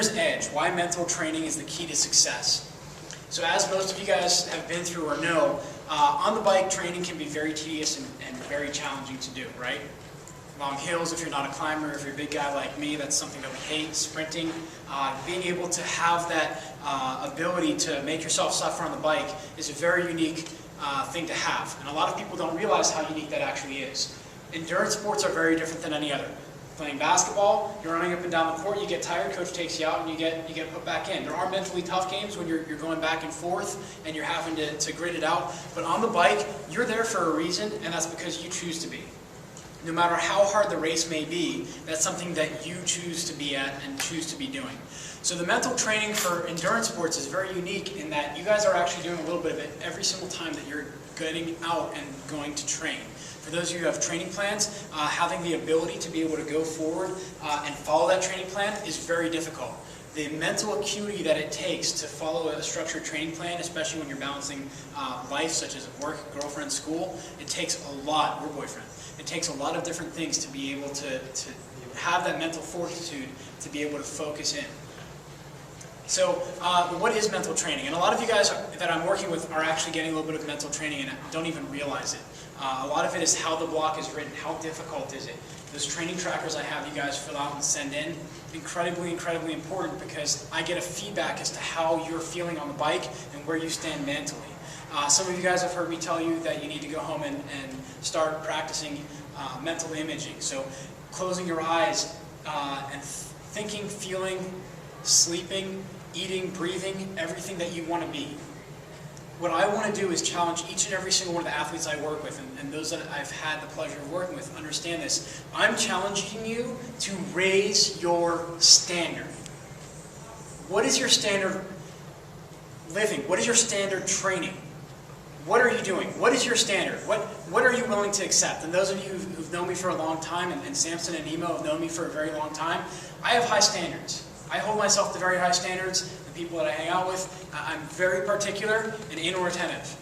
winner's edge, why mental training is the key to success. So as most of you guys have been through or know, on the bike training can be very tedious and very challenging to do, right? Long hills, if you're not a climber, if you're a big guy like me, that's something that we hate. Sprinting, being able to have that ability to make yourself suffer on the bike is a very unique thing to have. And a lot of people don't realize how unique that actually is. Endurance sports are very different than any other. Playing basketball, you're running up and down the court, you get tired, coach takes you out, and you get put back in. There are mentally tough games when you're going back and forth and you're having to grit it out. But on the bike, you're there for a reason, and that's because you choose to be. No matter how hard the race may be, that's something that you choose to be at and choose to be doing. So the mental training for endurance sports is very unique in that you guys are actually doing a little bit of it every single time that you're getting out and going to train. For those of you who have training plans, having the ability to be able to go forward and follow that training plan is very difficult. The mental acuity that it takes to follow a structured training plan, especially when you're balancing life such as work, girlfriend, school, it takes a lot, or boyfriend. It takes a lot of different things to be able to have that mental fortitude to be able to focus in. So what is mental training? And a lot of you guys that I'm working with are actually getting a little bit of mental training and don't even realize it. A lot of it is how the block is written, how difficult is it. Those training trackers I have you guys fill out and send in, incredibly, incredibly important because I get a feedback as to how you're feeling on the bike and where you stand mentally. Some of you guys have heard me tell you that you need to go home and start practicing mental imaging. So closing your eyes and thinking, feeling, sleeping, eating, breathing, everything that you want to be. What I want to do is challenge each and every single one of the athletes I work with, and those that I've had the pleasure of working with, understand this. I'm challenging you to raise your standard. What is your standard living? What is your standard training? What are you doing? What is your standard? What are you willing to accept? And those of you who've known me for a long time, and Samson and Nemo have known me for a very long time, I have high standards. I hold myself to very high standards. The people that I hang out with, I'm very particular and anal retentive.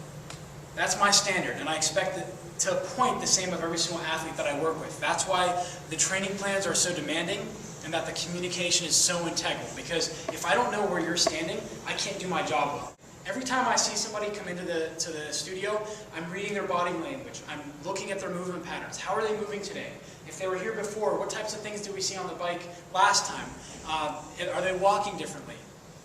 That's my standard, and I expect it to a point the same of every single athlete that I work with. That's why the training plans are so demanding and that the communication is so integral, because if I don't know where you're standing, I can't do my job well. Every time I see somebody come into the studio, I'm reading their body language. I'm looking at their movement patterns. How are they moving today? If they were here before, what types of things did we see on the bike last time? Are they walking differently?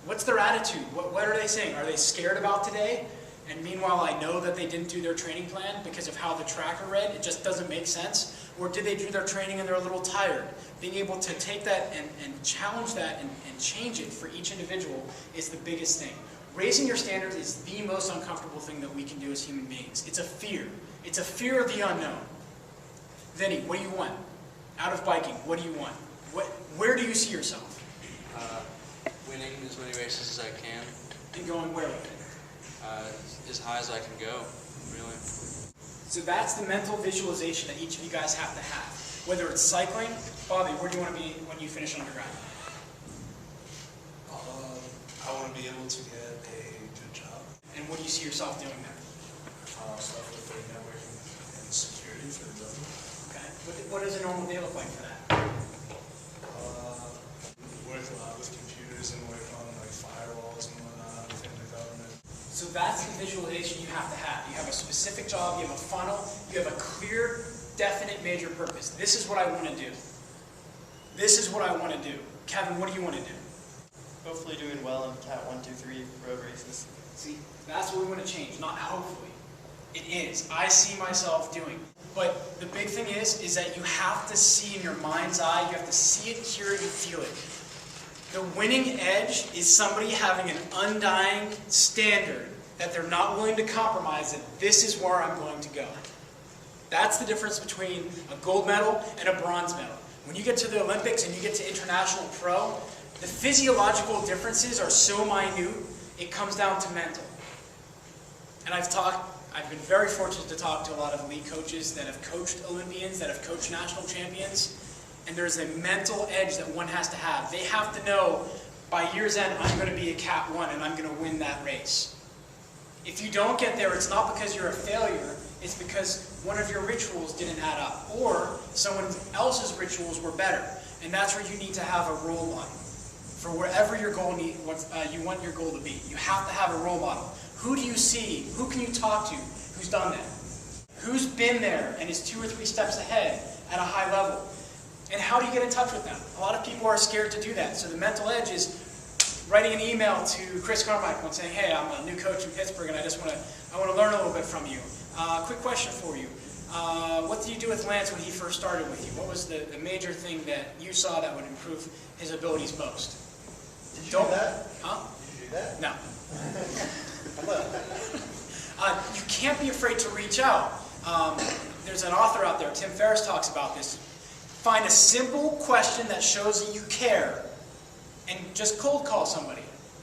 What's their attitude? What are they saying? Are they scared about today? And meanwhile, I know that they didn't do their training plan because of how the tracker read. It just doesn't make sense. Or did they do their training and they're a little tired? Being able to take that and challenge that and change it for each individual is the biggest thing. Raising your standards is the most uncomfortable thing that we can do as human beings. It's a fear. It's a fear of the unknown. Vinny, what do you want? Out of biking, what do you want? Where do you see yourself? Winning as many races as I can. And going where with it? As high as I can go, really. So that's the mental visualization that each of you guys have to have. Whether it's cycling, Bobby, where do you want to be when you finish undergrad? I want to be able to get a good job. And what do you see yourself doing there? Stuff with the networking and security for the government. Okay. What does a normal day look like for that? Work a lot with computers and work on like firewalls and whatnot within the government. So that's the visualization you have to have. You have a specific job, you have a funnel, you have a clear, definite major purpose. This is what I want to do. This is what I want to do. Kevin, what do you want to do? Hopefully doing well in Cat 1, 2, 3 road races. See, that's what we want to change, not hopefully. It is. I see myself doing. But the big thing is that you have to see in your mind's eye, you have to see it, hear it, and feel it. The winning edge is somebody having an undying standard that they're not willing to compromise, that this is where I'm going to go. That's the difference between a gold medal and a bronze medal. When you get to the Olympics and you get to international pro, the physiological differences are so minute, it comes down to mental. And I've been very fortunate to talk to a lot of elite coaches that have coached Olympians, that have coached national champions, and there's a mental edge that one has to have. They have to know, by year's end, I'm going to be a Cat 1 and I'm going to win that race. If you don't get there, it's not because you're a failure, it's because one of your rituals didn't add up, or someone else's rituals were better. And that's where you need to have a role model. for wherever your goal you want your goal to be. You have to have a role model. Who do you see? Who can you talk to who's done that? Who's been there and is 2 or 3 steps ahead at a high level? And how do you get in touch with them? A lot of people are scared to do that. So the mental edge is writing an email to Chris Carmichael and saying, hey, I'm a new coach in Pittsburgh and I want to learn a little bit from you. Quick question for you. What did you do with Lance when he first started with you? What was the major thing that you saw that would improve his abilities most? Did you do that? Huh? Did you do that? No. You can't be afraid to reach out. There's an author out there, Tim Ferriss, talks about this. Find a simple question that shows that you care and just cold call somebody.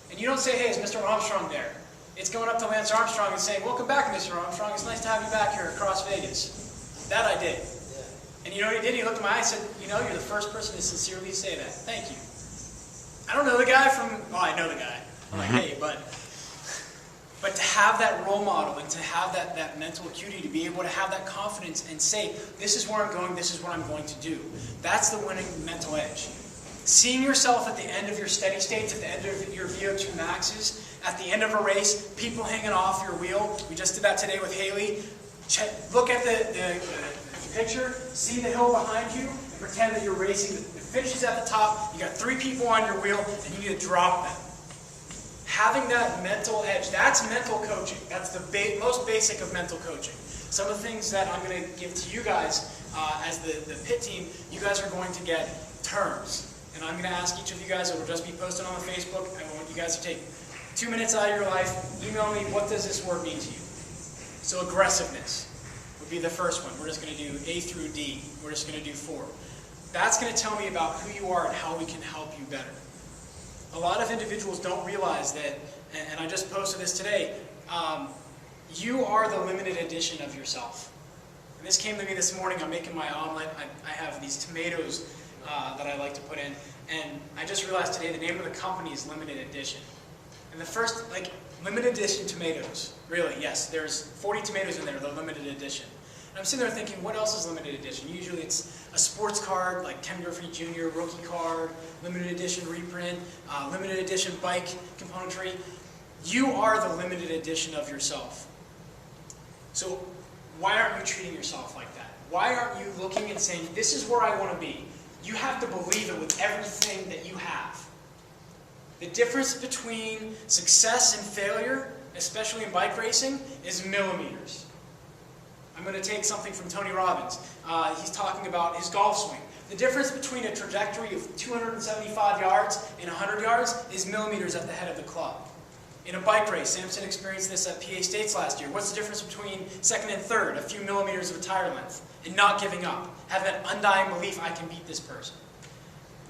And you don't say, hey, is Mr. Armstrong there? It's going up to Lance Armstrong and saying, welcome back, Mr. Armstrong. It's nice to have you back here across Vegas. That I did. Yeah. And you know what he did? He looked in my eye and said, you know, you're the first person to sincerely say that. Thank you. I don't know the guy from, well, I know the guy. I'm like, hey, but to have that role model and to have that mental acuity, to be able to have that confidence and say, this is where I'm going, this is what I'm going to do. That's the winning mental edge. Seeing yourself at the end of your steady states, at the end of your VO2 maxes, at the end of a race, people hanging off your wheel. We just did that today with Haley. Look at the picture, see the hill behind you, and pretend that you're racing. The finish is at the top, you got 3 people on your wheel, and you need to drop them. Having that mental edge, that's mental coaching. That's the most basic of mental coaching. Some of the things that I'm going to give to you guys as the pit team, you guys are going to get terms. And I'm going to ask each of you guys, it will just be posted on the Facebook. I want you guys to take 2 minutes out of your life, email me, what does this word mean to you? So aggressiveness would be the first one. We're just going to do A through D. We're just going to do 4. That's going to tell me about who you are and how we can help you better. A lot of individuals don't realize that, and I just posted this today, you are the limited edition of yourself. And this came to me this morning. I'm making my omelet. I have these tomatoes that I like to put in. And I just realized today the name of the company is Limited Edition. And the first, limited edition tomatoes. Really, yes. There's 40 tomatoes in there, the limited edition. And I'm sitting there thinking, what else is limited edition? Usually it's a sports card, like Ken Griffey Jr., rookie card, limited edition reprint, limited edition bike componentry. You are the limited edition of yourself. So why aren't you treating yourself like that? Why aren't you looking and saying, this is where I want to be? You have to believe it with everything that you have. The difference between success and failure, especially in bike racing, is millimeters. I'm going to take something from Tony Robbins. He's talking about his golf swing. The difference between a trajectory of 275 yards and 100 yards is millimeters at the head of the club. In a bike race, Samson experienced this at PA States last year. What's the difference between second and third? A few millimeters of a tire length. And not giving up. Having that undying belief, I can beat this person.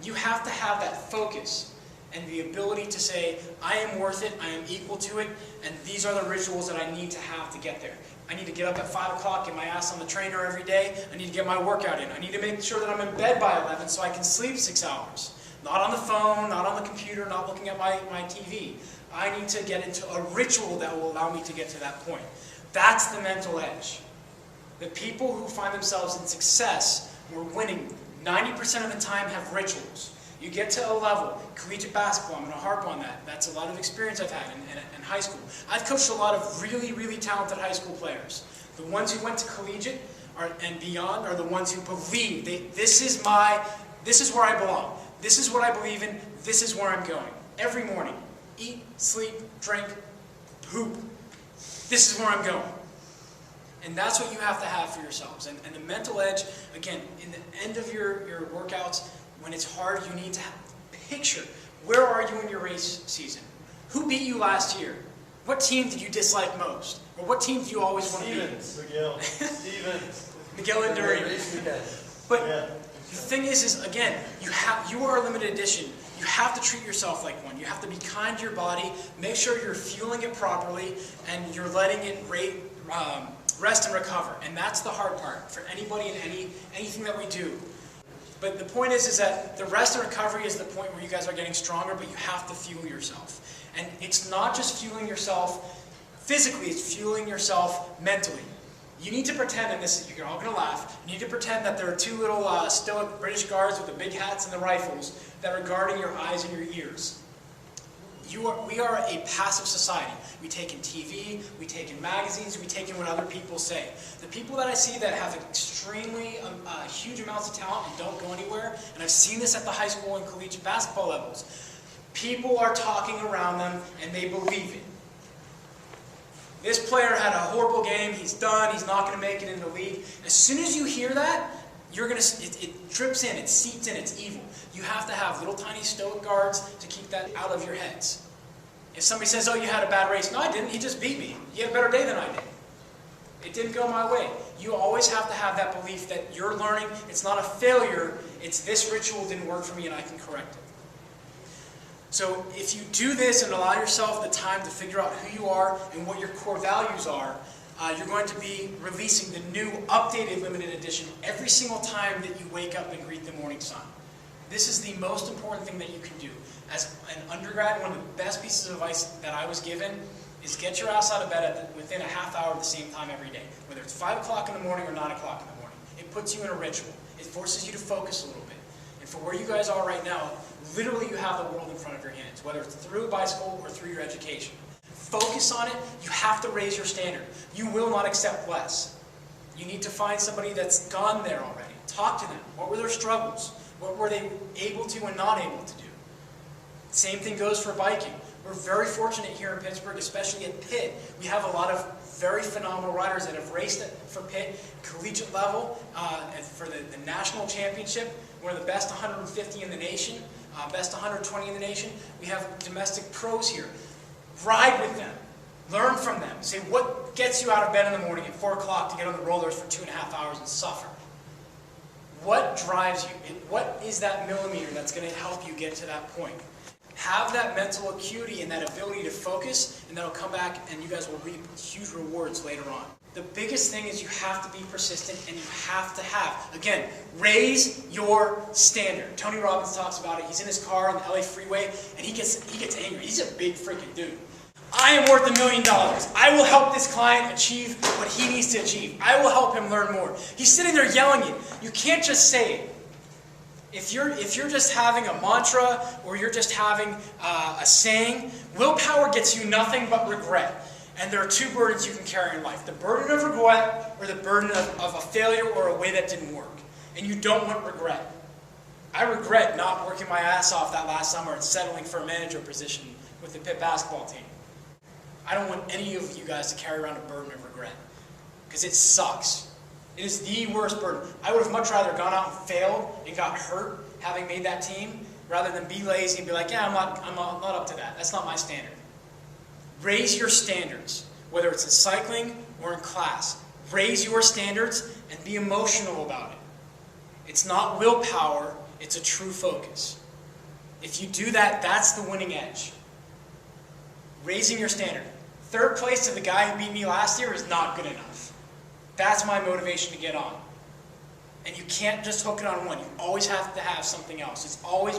You have to have that focus and the ability to say, I am worth it, I am equal to it, and these are the rituals that I need to have to get there. I need to get up at 5 o'clock, get my ass on the trainer every day. I need to get my workout in. I need to make sure that I'm in bed by 11 so I can sleep 6 hours. Not on the phone, not on the computer, not looking at my TV. I need to get into a ritual that will allow me to get to that point. That's the mental edge. The people who find themselves in success or winning 90% of the time have rituals. You get to a level, collegiate basketball, I'm going to harp on that. That's a lot of experience I've had in high school. I've coached a lot of really, really talented high school players. The ones who went to collegiate and beyond are the ones who believe, this is where I belong. This is what I believe in. This is where I'm going. Every morning, eat, sleep, drink, poop. This is where I'm going. And that's what you have to have for yourselves. And the mental edge, again, in the end of your workouts, when it's hard, you need to picture, where are you in your race season? Who beat you last year? What team did you dislike most? Or what team do you always want to beat? Miguel. Stevens. Miguel and Dury. But the thing is again, you are a limited edition. You have to treat yourself like one. You have to be kind to your body, make sure you're fueling it properly, and you're letting it rest and recover. And that's the hard part for anybody in anything that we do. But the point is that the rest and recovery is the point where you guys are getting stronger, but you have to fuel yourself. And it's not just fueling yourself physically, it's fueling yourself mentally. You need to pretend, and this is, you're all going to laugh, you need to pretend that there are two little stoic British guards with the big hats and the rifles that are guarding your eyes and your ears. We are a passive society. We take in TV, we take in magazines, we take in what other people say. The people that I see that have extremely huge amounts of talent and don't go anywhere, and I've seen this at the high school and collegiate basketball levels, people are talking around them and they believe it. This player had a horrible game, he's done, he's not going to make it in the league. As soon as you hear that, it drips in, it seeps in, it's evil. You have to have little tiny stoic guards to keep that out of your heads. If somebody says, oh, you had a bad race, no, I didn't, he just beat me. He had a better day than I did. It didn't go my way. You always have to have that belief that you're learning, it's not a failure, it's this ritual didn't work for me and I can correct it. So if you do this and allow yourself the time to figure out who you are and what your core values are, you're going to be releasing the new updated limited edition every single time that you wake up and greet the morning sun. This is the most important thing that you can do. As an undergrad, one of the best pieces of advice that I was given is get your ass out of bed within a half hour at the same time every day. Whether it's 5 o'clock in the morning or 9 o'clock in the morning. It puts you in a ritual. It forces you to focus a little bit. And for where you guys are right now, literally you have the world in front of your hands, whether it's through bicycle or through your education. Focus on it. You have to raise your standard. You will not accept less. You need to find somebody that's gone there already. Talk to them. What were their struggles? What were they able to and not able to do? Same thing goes for biking. We're very fortunate here in Pittsburgh, especially at Pitt. We have a lot of very phenomenal riders that have raced for Pitt, collegiate level, and for the national championship. One of the best 150 in the nation, best 120 in the nation. We have domestic pros here. Ride with them. Learn from them. Say, what gets you out of bed in the morning at 4 o'clock to get on the rollers for 2.5 hours and suffer? What drives you? What is that millimeter that's going to help you get to that point? Have that mental acuity and that ability to focus, and that'll come back and you guys will reap huge rewards later on. The biggest thing is you have to be persistent and you have to have, again, raise your standard. Tony Robbins talks about it. He's in his car on the LA freeway and he gets angry. He's a big freaking dude. I am worth $1 million. I will help this client achieve what he needs to achieve. I will help him learn more. He's sitting there yelling it. You can't just say it. If you're just having a mantra or you're just having a saying, willpower gets you nothing but regret. And there are two burdens you can carry in life. The burden of regret or the burden of a failure or a way that didn't work. And you don't want regret. I regret not working my ass off that last summer and settling for a manager position with the Pitt basketball team. I don't want any of you guys to carry around a burden of regret. Because it sucks. It is the worst burden. I would have much rather gone out and failed and got hurt having made that team rather than be lazy and be like, yeah, I'm not up to that. That's not my standard. Raise your standards, whether it's in cycling or in class. Raise your standards and be emotional about it. It's not willpower, it's a true focus. If you do that, that's the winning edge. Raising your standard. 3rd place to the guy who beat me last year is not good enough. That's my motivation to get on. And you can't just hook it on one. You always have to have something else. It's always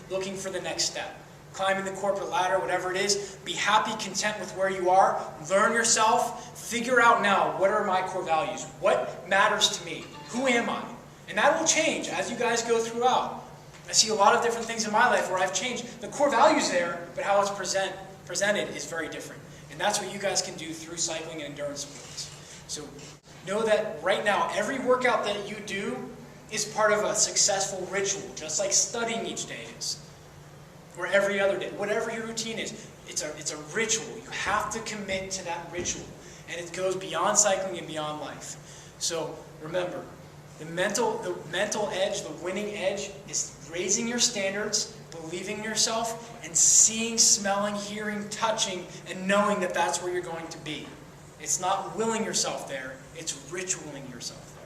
looking for the next step. Climbing the corporate ladder, whatever it is. Be happy, content with where you are. Learn yourself. Figure out now, what are my core values? What matters to me? Who am I? And that will change as you guys go throughout. I see a lot of different things in my life where I've changed. The core value's there, but how it's presented is very different. And that's what you guys can do through cycling and endurance sports. So know that right now, every workout that you do is part of a successful ritual, just like studying each day is, or every other day. Whatever your routine is, it's a ritual. You have to commit to that ritual, and it goes beyond cycling and beyond life. So remember, the mental edge, the winning edge, is raising your standards, believing in yourself, and seeing, smelling, hearing, touching, and knowing that that's where you're going to be. It's not willing yourself there, it's ritualing yourself there.